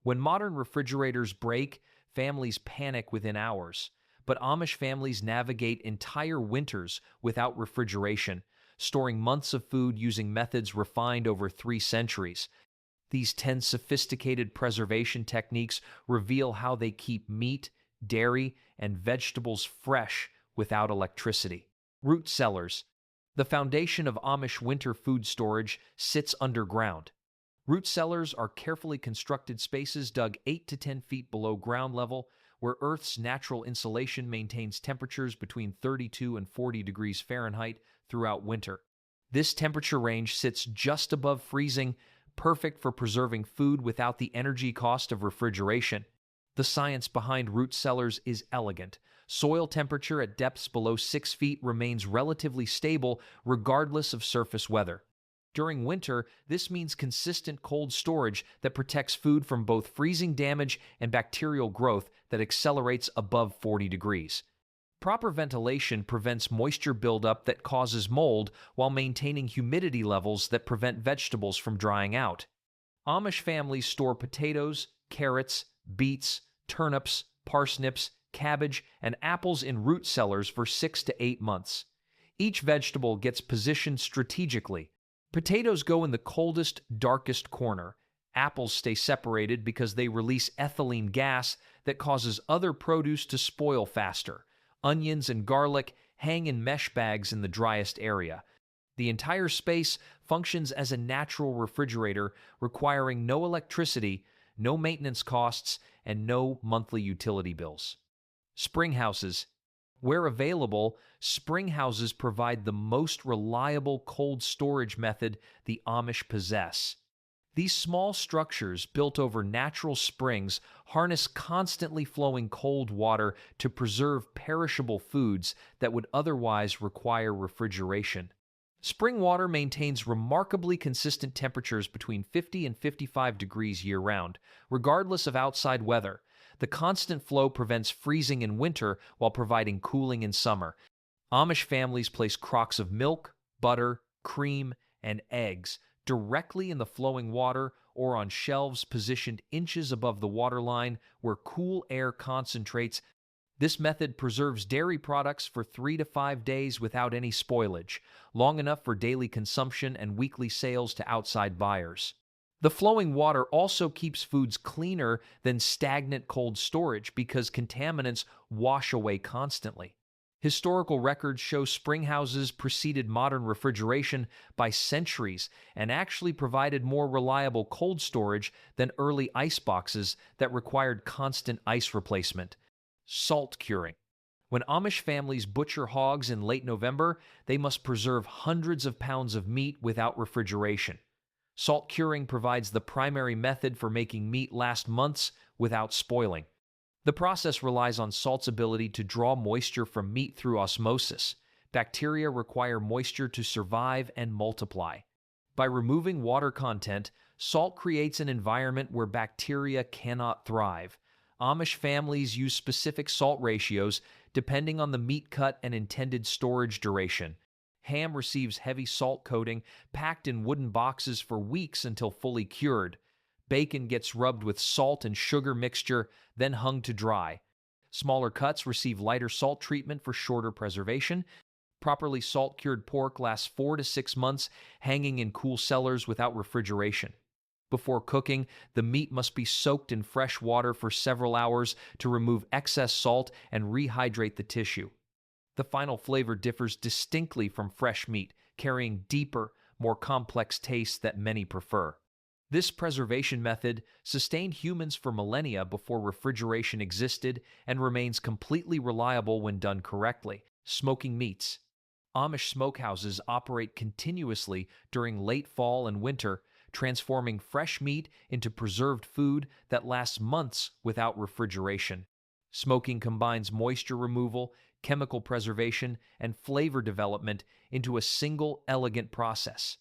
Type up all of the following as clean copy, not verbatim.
When modern refrigerators break, families panic within hours. But Amish families navigate entire winters without refrigeration, storing months of food using methods refined over 3 centuries. These 10 sophisticated preservation techniques reveal how they keep meat, dairy, and vegetables fresh without electricity. Root cellars. The foundation of Amish winter food storage sits underground. Root cellars are carefully constructed spaces dug 8 to 10 feet below ground level, where Earth's natural insulation maintains temperatures between 32 and 40 degrees Fahrenheit throughout winter. This temperature range sits just above freezing, perfect for preserving food without the energy cost of refrigeration. The science behind root cellars is elegant. Soil temperature at depths below 6 feet remains relatively stable regardless of surface weather. During winter, this means consistent cold storage that protects food from both freezing damage and bacterial growth that accelerates above 40 degrees. Proper ventilation prevents moisture buildup that causes mold while maintaining humidity levels that prevent vegetables from drying out. Amish families store potatoes, carrots, beets, turnips, parsnips, cabbage, and apples in root cellars for 6 to 8 months. Each vegetable gets positioned strategically. Potatoes go in the coldest, darkest corner. Apples stay separated because they release ethylene gas that causes other produce to spoil faster. Onions and garlic hang in mesh bags in the driest area. The entire space functions as a natural refrigerator, requiring no electricity, no maintenance costs, and no monthly utility bills. Springhouses. Where available, springhouses provide the most reliable cold storage method the Amish possess. These small structures, built over natural springs, harness constantly flowing cold water to preserve perishable foods that would otherwise require refrigeration. Spring water maintains remarkably consistent temperatures between 50 and 55 degrees year-round, regardless of outside weather. The constant flow prevents freezing in winter while providing cooling in summer. Amish families place crocks of milk, butter, cream, and eggs directly in the flowing water or on shelves positioned inches above the waterline where cool air concentrates. This method preserves dairy products for 3 to 5 days without any spoilage, long enough for daily consumption and weekly sales to outside buyers. The flowing water also keeps foods cleaner than stagnant cold storage because contaminants wash away constantly. Historical records show springhouses preceded modern refrigeration by centuries and actually provided more reliable cold storage than early ice boxes that required constant ice replacement. Salt curing. When Amish families butcher hogs in late November, they must preserve hundreds of pounds of meat without refrigeration. Salt curing provides the primary method for making meat last months without spoiling. The process relies on salt's ability to draw moisture from meat through osmosis. Bacteria require moisture to survive and multiply. By removing water content, salt creates an environment where bacteria cannot thrive. Amish families use specific salt ratios depending on the meat cut and intended storage duration. Ham receives heavy salt coating, packed in wooden boxes for weeks until fully cured. Bacon gets rubbed with salt and sugar mixture, then hung to dry. Smaller cuts receive lighter salt treatment for shorter preservation. Properly salt-cured pork lasts 4 to 6 months, hanging in cool cellars without refrigeration. Before cooking, the meat must be soaked in fresh water for several hours to remove excess salt and rehydrate the tissue. The final flavor differs distinctly from fresh meat, carrying deeper, more complex tastes that many prefer. This preservation method sustained humans for millennia before refrigeration existed and remains completely reliable when done correctly. Smoking meats. Amish smokehouses operate continuously during late fall and winter, transforming fresh meat into preserved food that lasts months without refrigeration. Smoking combines moisture removal, chemical preservation, and flavor development into a single elegant process.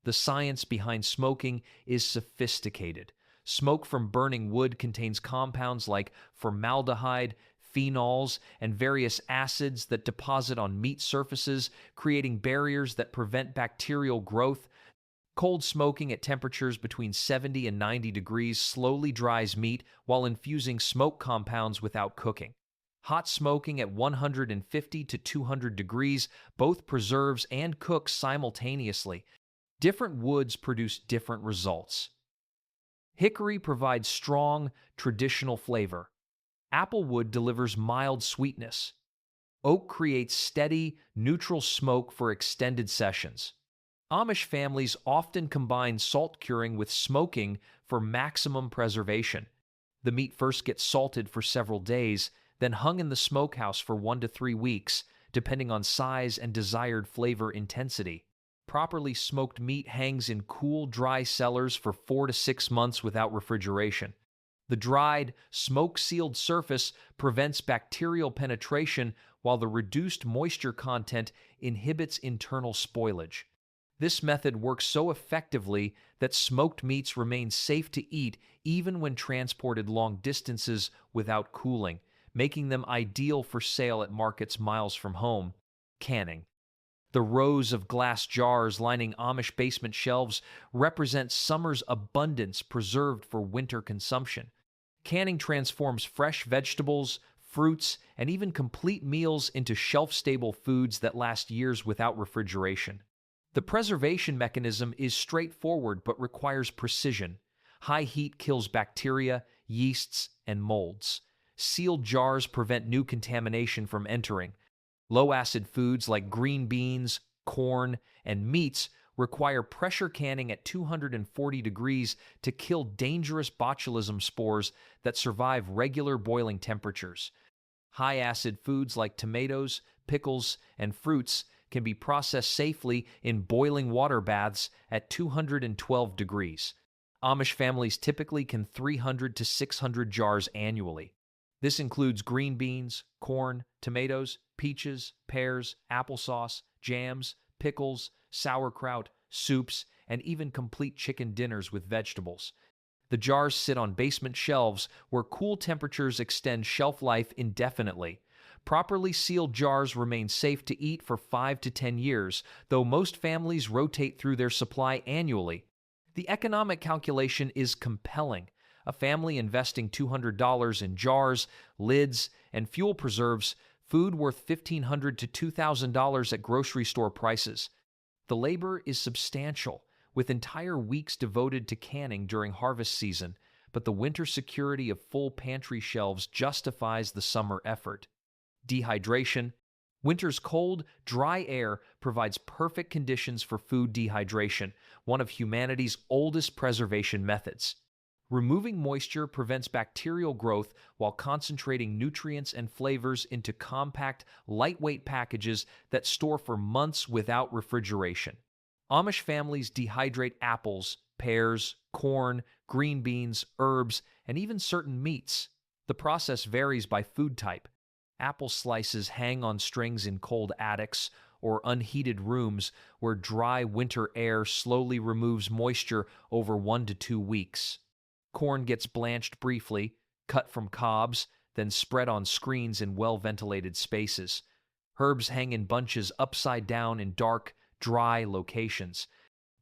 The science behind smoking is sophisticated. Smoke from burning wood contains compounds like formaldehyde, phenols, and various acids that deposit on meat surfaces, creating barriers that prevent bacterial growth. Cold smoking at temperatures between 70 and 90 degrees slowly dries meat while infusing smoke compounds without cooking. Hot smoking at 150 to 200 degrees both preserves and cooks simultaneously. Different woods produce different results. Hickory provides strong, traditional flavor. Applewood delivers mild sweetness. Oak creates steady, neutral smoke for extended sessions. Amish families often combine salt curing with smoking for maximum preservation. The meat first gets salted for several days, then hung in the smokehouse for 1 to 3 weeks, depending on size and desired flavor intensity. Properly smoked meat hangs in cool, dry cellars for 4 to 6 months without refrigeration. The dried, smoke-sealed surface prevents bacterial penetration while the reduced moisture content inhibits internal spoilage. This method works so effectively that smoked meats remain safe to eat even when transported long distances without cooling, making them ideal for sale at markets miles from home. Canning. The rows of glass jars lining Amish basement shelves represent summer's abundance preserved for winter consumption. Canning transforms fresh vegetables, fruits, and even complete meals into shelf-stable foods that last years without refrigeration. The preservation mechanism is straightforward but requires precision. High heat kills bacteria, yeasts, and molds. Sealed jars prevent new contamination from entering. Low-acid foods like green beans, corn, and meats require pressure canning at 240 degrees to kill dangerous botulism spores that survive regular boiling temperatures. High-acid foods like tomatoes, pickles, and fruits can be processed safely in boiling water baths at 212 degrees. Amish families typically can 300 to 600 jars annually. This includes green beans, corn, tomatoes, peaches, pears, applesauce, jams, pickles, sauerkraut, soups, and even complete chicken dinners with vegetables. The jars sit on basement shelves where cool temperatures extend shelf life indefinitely. Properly sealed jars remain safe to eat for 5 to 10 years, though most families rotate through their supply annually. The economic calculation is compelling. A family investing $200 in jars, lids, and fuel preserves food worth $1,500 to $2,000 at grocery store prices. The labor is substantial, with entire weeks devoted to canning during harvest season, but the winter security of full pantry shelves justifies the summer effort. Dehydration. Winter's cold, dry air provides perfect conditions for food dehydration, one of humanity's oldest preservation methods. Removing moisture prevents bacterial growth while concentrating nutrients and flavors into compact, lightweight packages that store for months without refrigeration. Amish families dehydrate apples, pears, corn, green beans, herbs, and even certain meats. The process varies by food type. Apple slices hang on strings in cold attics or unheated rooms where dry winter air slowly removes moisture over 1 to 2 weeks. Corn gets blanched briefly, cut from cobs, then spread on screens in well-ventilated spaces. Herbs hang in bunches upside down in dark, dry locations.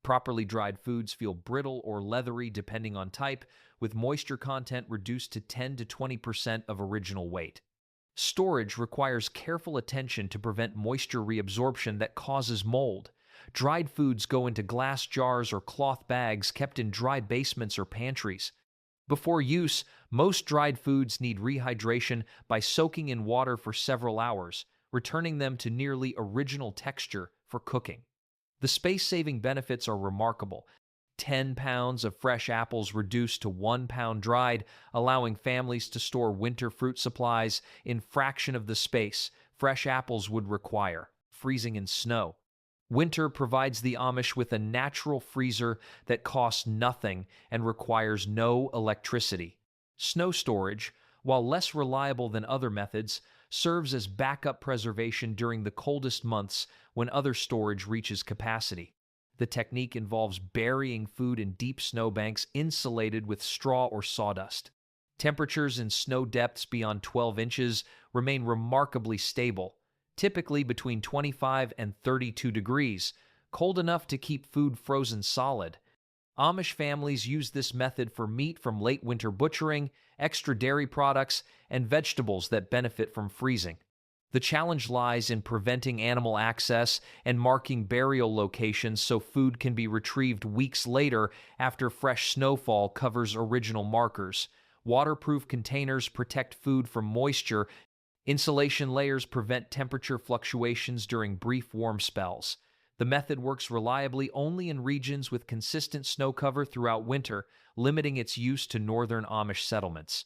Properly dried foods feel brittle or leathery depending on type, with moisture content reduced to 10 to 20% of original weight. Storage requires careful attention to prevent moisture reabsorption that causes mold. Dried foods go into glass jars or cloth bags kept in dry basements or pantries. Before use, most dried foods need rehydration by soaking in water for several hours, returning them to nearly original texture for cooking. The space-saving benefits are remarkable. 10 pounds of fresh apples reduced to 1 pound dried, allowing families to store winter fruit supplies in fraction of the space fresh apples would require, freezing in snow. Winter provides the Amish with a natural freezer that costs nothing and requires no electricity. Snow storage, while less reliable than other methods, serves as backup preservation during the coldest months when other storage reaches capacity. The technique involves burying food in deep snowbanks insulated with straw or sawdust. Temperatures in snow depths beyond 12 inches remain remarkably stable, typically between 25 and 32 degrees, cold enough to keep food frozen solid. Amish families use this method for meat from late winter butchering, extra dairy products, and vegetables that benefit from freezing. The challenge lies in preventing animal access and marking burial locations so food can be retrieved weeks later after fresh snowfall covers original markers. Waterproof containers protect food from moisture. Insulation layers prevent temperature fluctuations during brief warm spells. The method works reliably only in regions with consistent snow cover throughout winter, limiting its use to northern Amish settlements.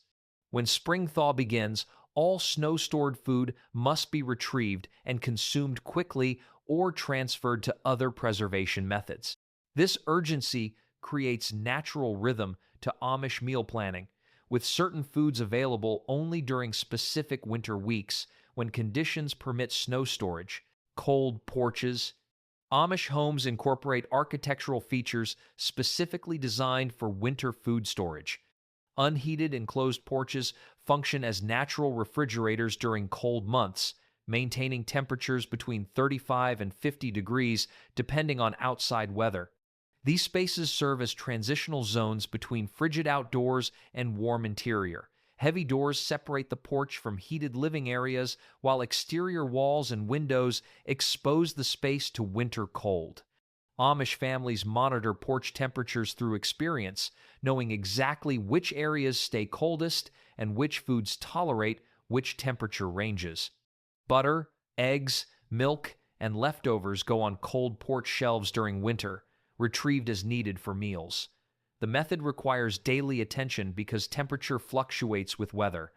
When spring thaw begins, all snow-stored food must be retrieved and consumed quickly or transferred to other preservation methods. This urgency creates natural rhythm to Amish meal planning, with certain foods available only during specific winter weeks when conditions permit snow storage. Cold porches. Amish homes incorporate architectural features specifically designed for winter food storage. Unheated enclosed porches function as natural refrigerators during cold months, maintaining temperatures between 35 and 50 degrees depending on outside weather. These spaces serve as transitional zones between frigid outdoors and warm interior. Heavy doors separate the porch from heated living areas, while exterior walls and windows expose the space to winter cold. Amish families monitor porch temperatures through experience, knowing exactly which areas stay coldest and which foods tolerate which temperature ranges. Butter, eggs, milk, and leftovers go on cold porch shelves during winter, retrieved as needed for meals. The method requires daily attention because temperature fluctuates with weather.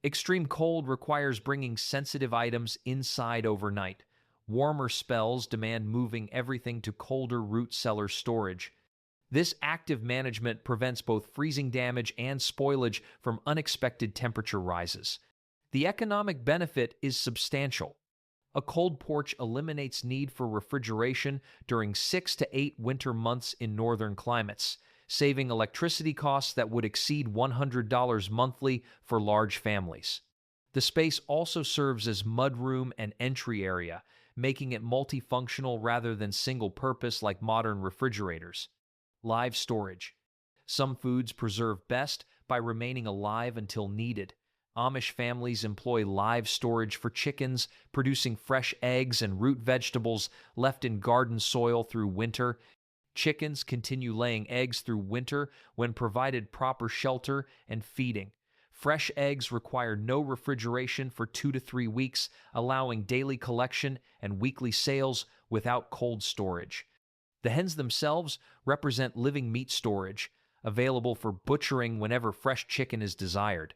Extreme cold requires bringing sensitive items inside overnight. Warmer spells demand moving everything to colder root cellar storage. This active management prevents both freezing damage and spoilage from unexpected temperature rises. The economic benefit is substantial. A cold porch eliminates need for refrigeration during 6 to 8 winter months in northern climates, saving electricity costs that would exceed $100 monthly for large families. The space also serves as mudroom and entry area, making it multifunctional rather than single-purpose like modern refrigerators. Live storage. Some foods preserve best by remaining alive until needed. Amish families employ live storage for chickens, producing fresh eggs and root vegetables left in garden soil through winter. Chickens continue laying eggs through winter when provided proper shelter and feeding. Fresh eggs require no refrigeration for 2 to 3 weeks, allowing daily collection and weekly sales without cold storage. The hens themselves represent living meat storage, available for butchering whenever fresh chicken is desired.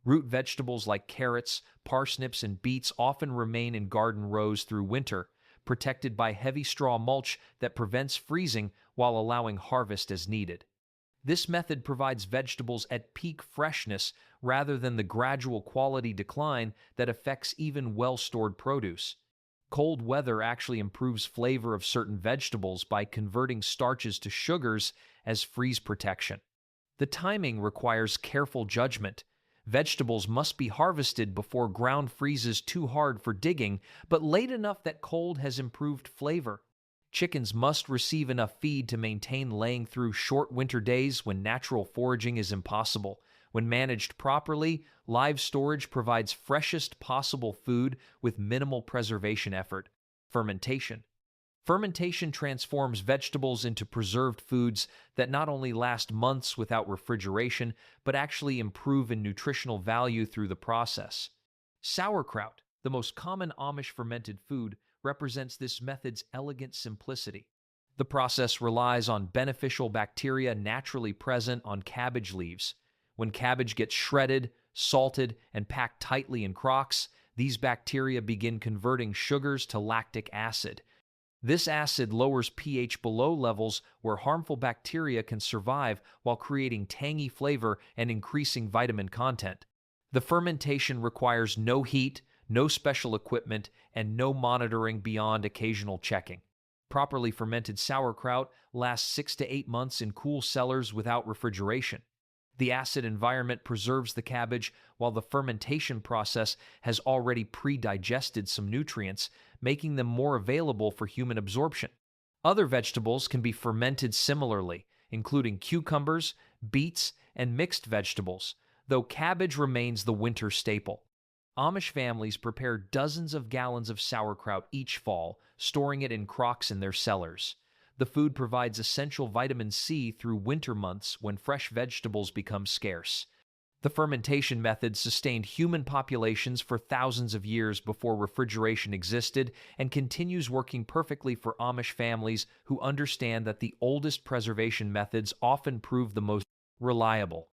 Root vegetables like carrots, parsnips, and beets often remain in garden rows through winter, protected by heavy straw mulch that prevents freezing while allowing harvest as needed. This method provides vegetables at peak freshness rather than the gradual quality decline that affects even well-stored produce. Cold weather actually improves flavor of certain vegetables by converting starches to sugars as freeze protection. The timing requires careful judgment. Vegetables must be harvested before ground freezes too hard for digging, but late enough that cold has improved flavor. Chickens must receive enough feed to maintain laying through short winter days when natural foraging is impossible. When managed properly, live storage provides freshest possible food with minimal preservation effort. Fermentation. Fermentation transforms vegetables into preserved foods that not only last months without refrigeration, but actually improve in nutritional value through the process. Sauerkraut, the most common Amish fermented food, represents this method's elegant simplicity. The process relies on beneficial bacteria naturally present on cabbage leaves. When cabbage gets shredded, salted, and packed tightly in crocks, these bacteria begin converting sugars to lactic acid. This acid lowers pH below levels where harmful bacteria can survive while creating tangy flavor and increasing vitamin content. The fermentation requires no heat, no special equipment, and no monitoring beyond occasional checking. Properly fermented sauerkraut lasts 6 to 8 months in cool cellars without refrigeration. The acid environment preserves the cabbage while the fermentation process has already pre-digested some nutrients, making them more available for human absorption. Other vegetables can be fermented similarly, including cucumbers, beets, and mixed vegetables, though cabbage remains the winter staple. Amish families prepare dozens of gallons of sauerkraut each fall, storing it in crocks in their cellars. The food provides essential vitamin C through winter months when fresh vegetables become scarce. The fermentation method sustained human populations for thousands of years before refrigeration existed and continues working perfectly for Amish families who understand that the oldest preservation methods often prove the most reliable.